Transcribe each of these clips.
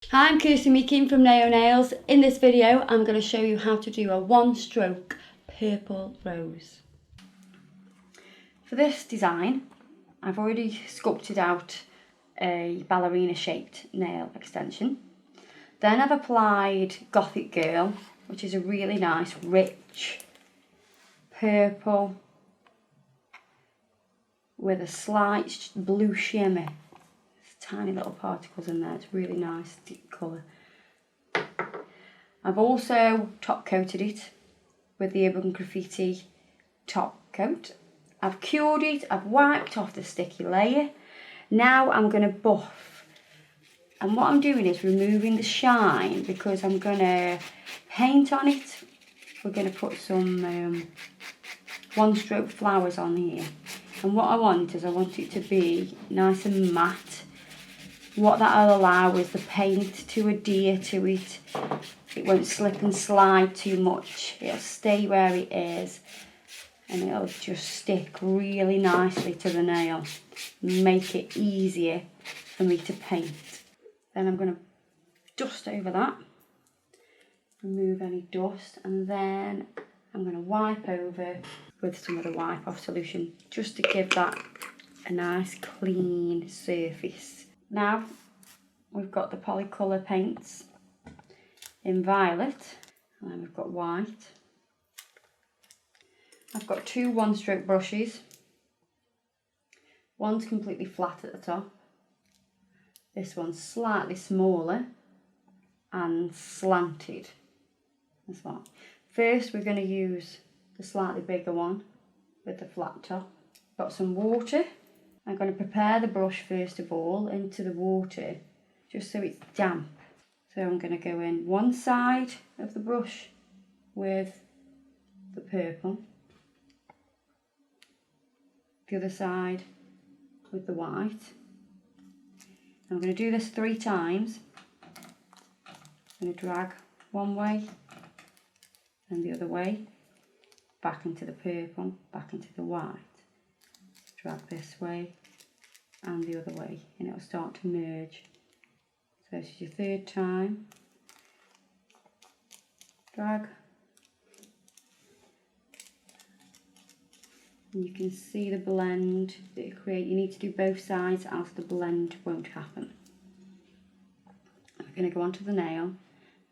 Hi, I'm Kirsty from Naio Nails. In this video, I'm going to show you how to do a one-stroke purple rose. For this design, I've already sculpted out a ballerina-shaped nail extension. Then I've applied Gothic Girl, which is a really nice, rich purple with a slight blue shimmer. Tiny little particles in there. It's really nice, deep colour. I've also top coated it with the Urban Graffiti top coat. I've cured it, I've wiped off the sticky layer. Now I'm going to buff. And what I'm doing is removing the shine because I'm going to paint on it. We're going to put some one-stroke flowers on here. And what I want it to be nice and matte. What that'll allow is the paint to adhere to it. It won't slip and slide too much. It'll stay where it is and it'll just stick really nicely to the nail. Make it easier for me to paint. Then I'm going to dust over that. Remove any dust, and then I'm going to wipe over with some of the wipe off solution just to give that a nice clean surface. Now we've got the polycolour paints in violet, and then we've got white. I've got two one-stroke brushes. One's completely flat at the top. This one's slightly smaller and slanted as well. First we're going to use the slightly bigger one with the flat top. Got some water. I'm going to prepare the brush first of all into the water just so it's damp. So I'm going to go in one side of the brush with the purple, the other side with the white. I'm going to do this 3 times. I'm going to drag one way and the other way, back into the purple, back into the white. Drag this way and the other way, and it'll start to merge. So this is your 3rd time. Drag. And you can see the blend that you create. You need to do both sides, else the blend won't happen. We're going to go onto the nail.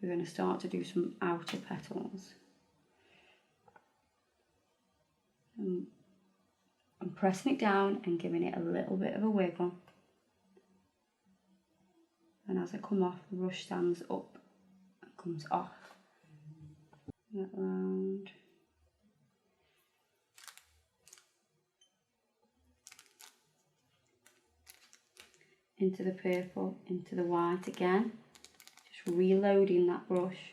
We're going to start to do some outer petals. I'm pressing it down and giving it a little bit of a wiggle. And as I come off, the brush stands up and comes off. That round. Into the purple, into the white again. Just reloading that brush.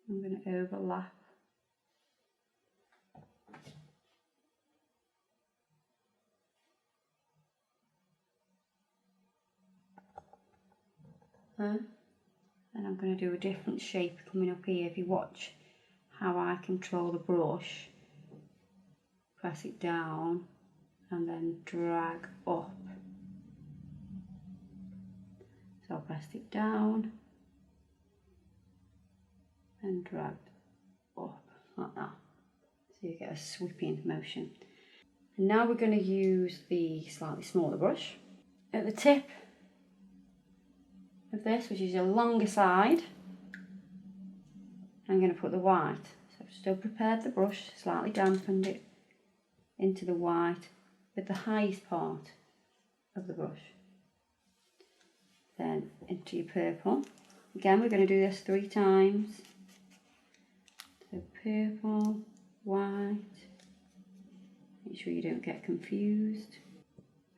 I'm going to overlap. Then I'm going to do a different shape coming up here. If you watch how I control the brush, press it down and then drag up. So I pressed it down and dragged up like that. So you get a sweeping motion. And now we're going to use the slightly smaller brush. At the tip of this, which is a longer side, I'm going to put the white. So I've still prepared the brush, slightly dampened it into the white with the highest part of the brush. Then into your purple. Again, we're going to do this 3 times. So purple, white. Make sure you don't get confused.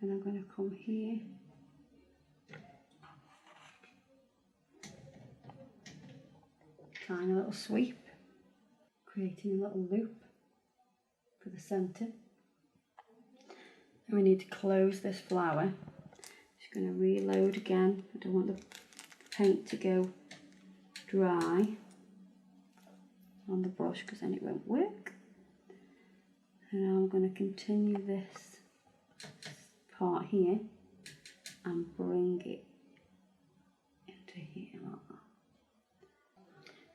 And I'm going to come here. Tiny little sweep, creating a little loop for the centre. And we need to close this flower. Just going to reload again. I don't want the paint to go dry on the brush because then it won't work. And now I'm going to continue this part here and bring it into here like that.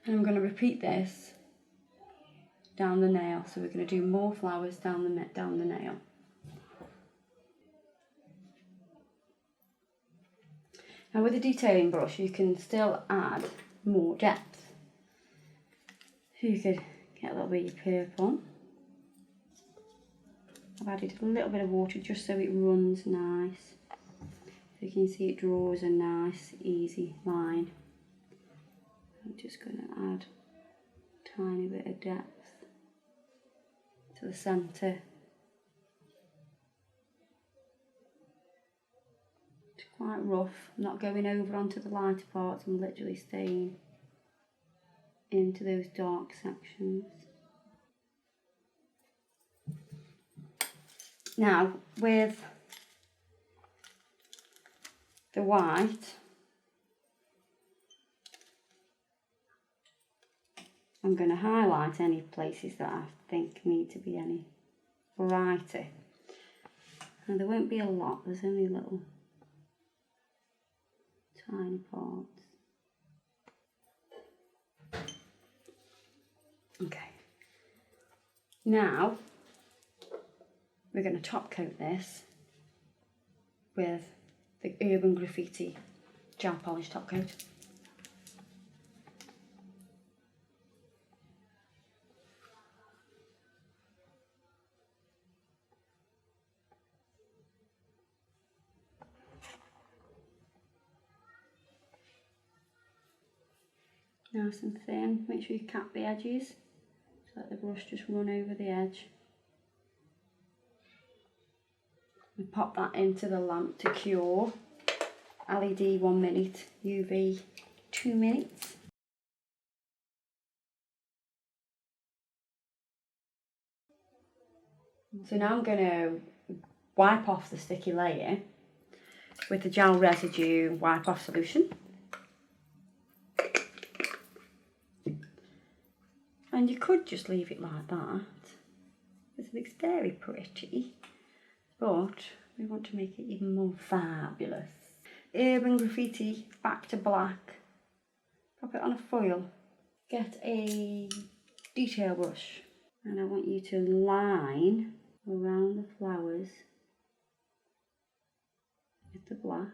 And I'm going to repeat this down the nail. So we're going to do more flowers down the nail. Now with a detailing brush you can still add more depth. So you could get a little bit of purple. I've added a little bit of water just so it runs nice. So you can see it draws a nice easy line. I'm just going to add a tiny bit of depth to the centre. It's quite rough, I'm not going over onto the lighter parts, I'm literally staying into those dark sections. Now with the white, I'm going to highlight any places that I think need to be any brighter. And there won't be a lot, there's only little tiny parts. Okay. Now we're going to top coat this with the Urban Graffiti gel polish top coat. Nice and thin, make sure you cap the edges, so let the brush just run over the edge. And pop that into the lamp to cure. LED 1 minute, UV 2 minutes. So now I'm going to wipe off the sticky layer with the gel residue wipe off solution. And you could just leave it like that, because it looks very pretty, but we want to make it even more fabulous. Urban Graffiti back to black, pop it on a foil, get a detail brush, and I want you to line around the flowers with the black.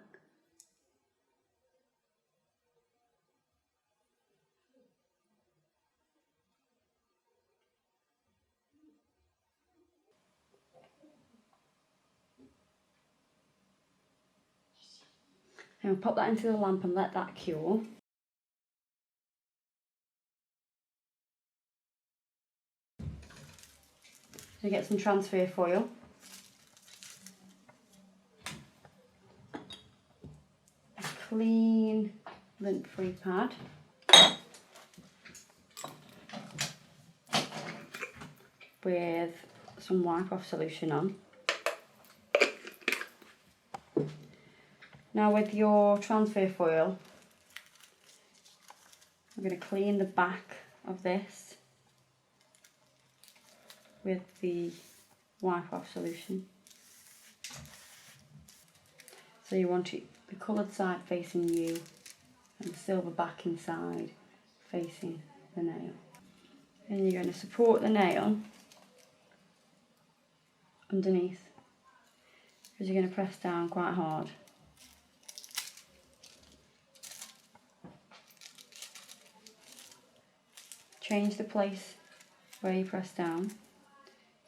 And we'll pop that into the lamp and let that cure. So get some transfer foil. A clean, lint-free pad. With some wipe off solution on. Now with your transfer foil, I'm going to clean the back of this with the wipe off solution. So you want it the coloured side facing you and the silver backing side facing the nail. And you're going to support the nail underneath, because you're going to press down quite hard. Change the place where you press down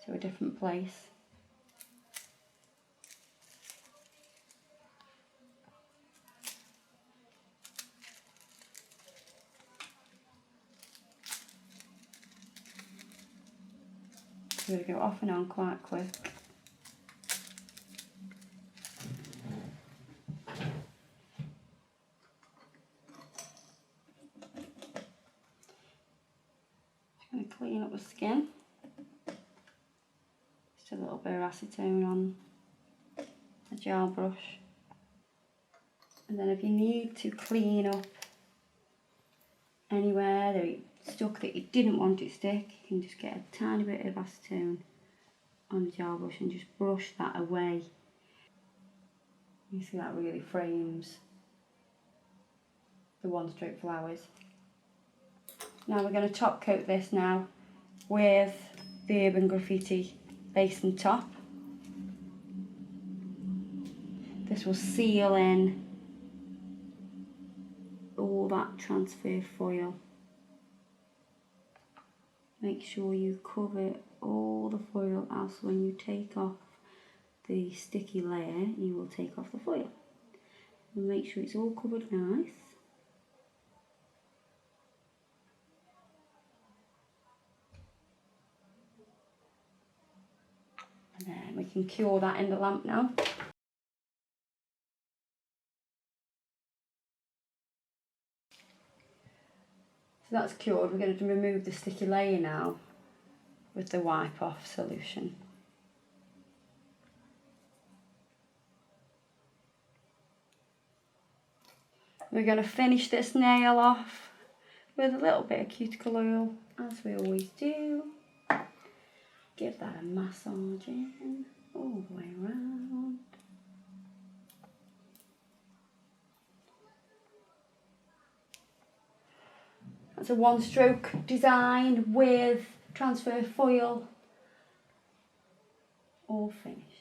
to a different place. You're going to go off and on quite quick. Clean up the skin, just a little bit of acetone on a gel brush, and then if you need to clean up anywhere that it's stuck that you didn't want it stick, you can just get a tiny bit of acetone on the gel brush and just brush that away. You see that really frames the one stroke flowers. Now we're going to top coat this now with the Urban Graffiti base and top. This will seal in all that transfer foil. Make sure you cover all the foil, else when you take off the sticky layer you will take off the foil. And make sure it's all covered nice. And then we can cure that in the lamp now. So that's cured. We're going to remove the sticky layer now with the wipe off solution. We're going to finish this nail off with a little bit of cuticle oil, as we always do. Give that a massage in all the way around. That's a one stroke design with transfer foil all finished.